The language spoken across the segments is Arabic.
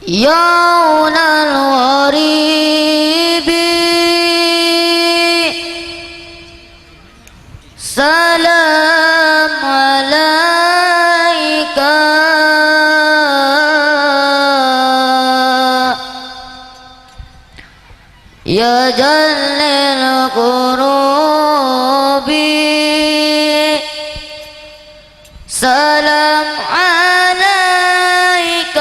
يوم الغريب سلام عليك يا جل القروب سلام عليك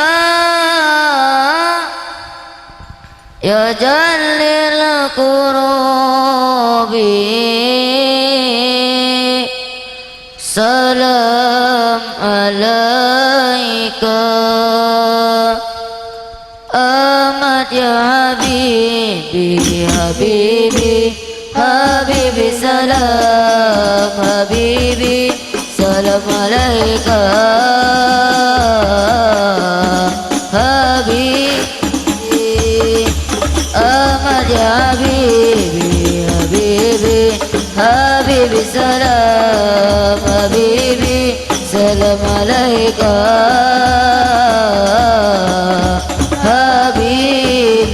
يا جل القروب سلام عليك أحمد يا حبيبي حبيبي حبيبي سلام حبيبي سلام عليك حبيبي أحمد يا حبيبي حبيبي حبيبي سلام حبيبي سلام عليك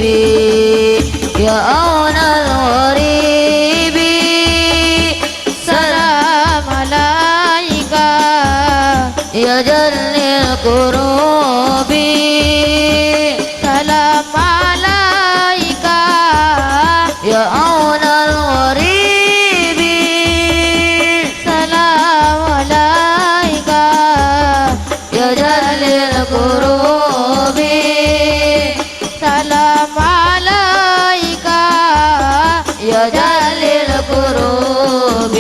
حبيبي يا أون الغريب سلام عليك يا جل القروب سلام عليك يا أون الغريب سلام عليك يا جل القروب سلام عليك يا جل القروب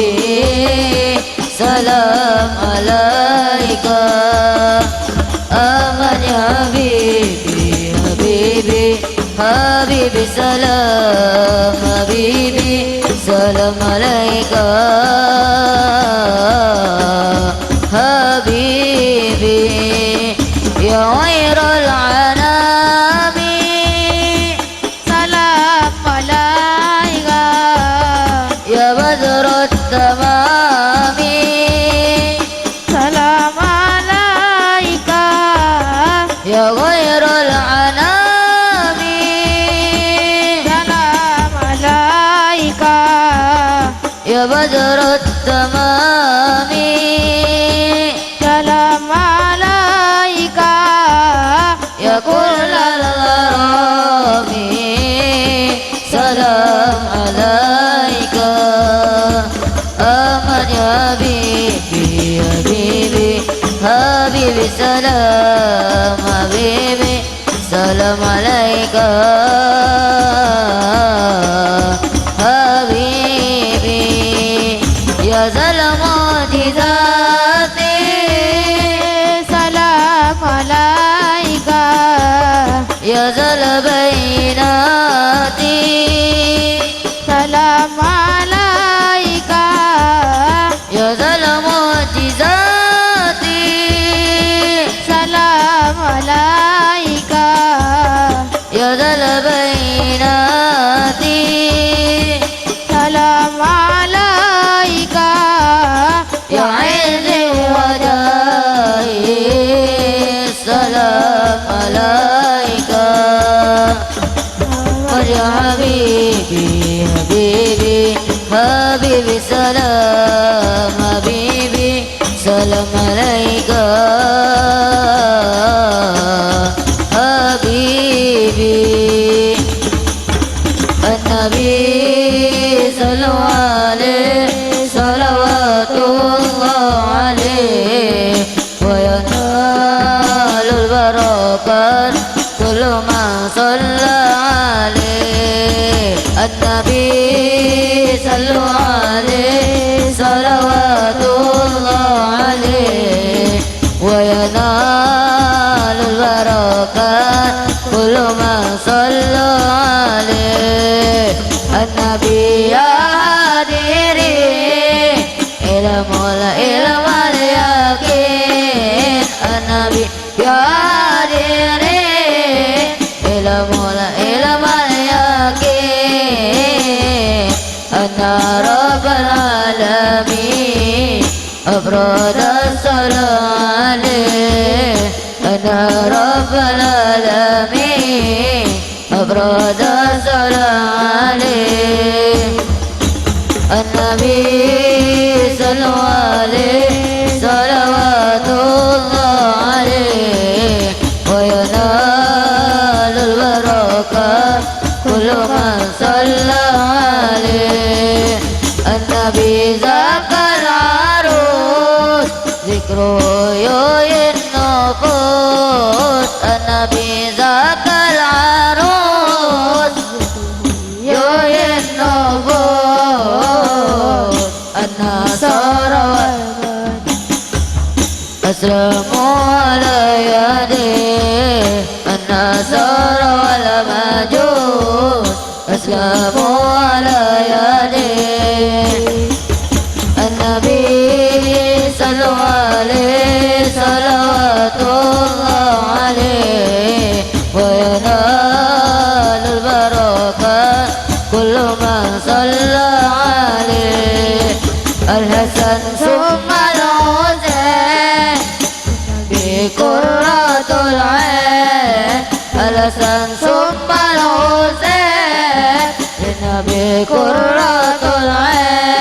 سلام عليك أحمد يا حبيبي حبيبي حبيبي سلام حبيبي سلام عليك حبيبي يا غير العنام سلام عليك يا بدر التمام سلام عليك يا غير العنام سلام عليك يا بدر التمام سلام عليك يا كل الغرام سلام عليك أحمد يا حبيبي حبيبي حبيبي سلام حبيبي سلام عليك حبيبي يا زلمة ذاتي سلام عليك يا زل بيناتي سلام عليك يا زل معجزاتي سلام عليك يا زل بيناتي سلام عليك يا عز وجاهي سلام عليك يا حبيبي حبيبي حبيبي سلام حبيبي سلام عليك حبيبي النبي صلوا عليه صلوات الله عليه وينال البركات كل من صلى عليه النبي صلوا عليه صلوات الله عليه وينال البركات كل من صلى عليه النبي يا هادري إلى مولا إلى اليقين النبي يا هادري إلى مولا إلى اليقين أن رب العالمين أفراد الصلاة عليه أن يا رب العالمين أبرد السلام عليه النبي صلوا عليه صلوات الله عليه وينال البركة كل من صلى عليه النبي ذاك العروس ذكره يحيي النفوس النبي ذاك العروس يحيي النفوس النصارى أسلموا على يديه النصارى والمجوس أسلموا على يديه النبي صلوا عليه صلوات الله عليه وينال البركة كل من صلى عليه الحسن ثم الحسين بقرة العين الحسن ثم الحسين للنبي قرة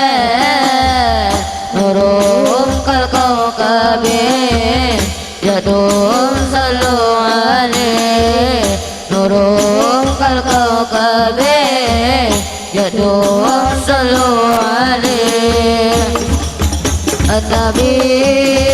العين نورهم كالكوكب يدوم صلوا عليه نورهم كالكوكب يدوم صلوا عليه النبي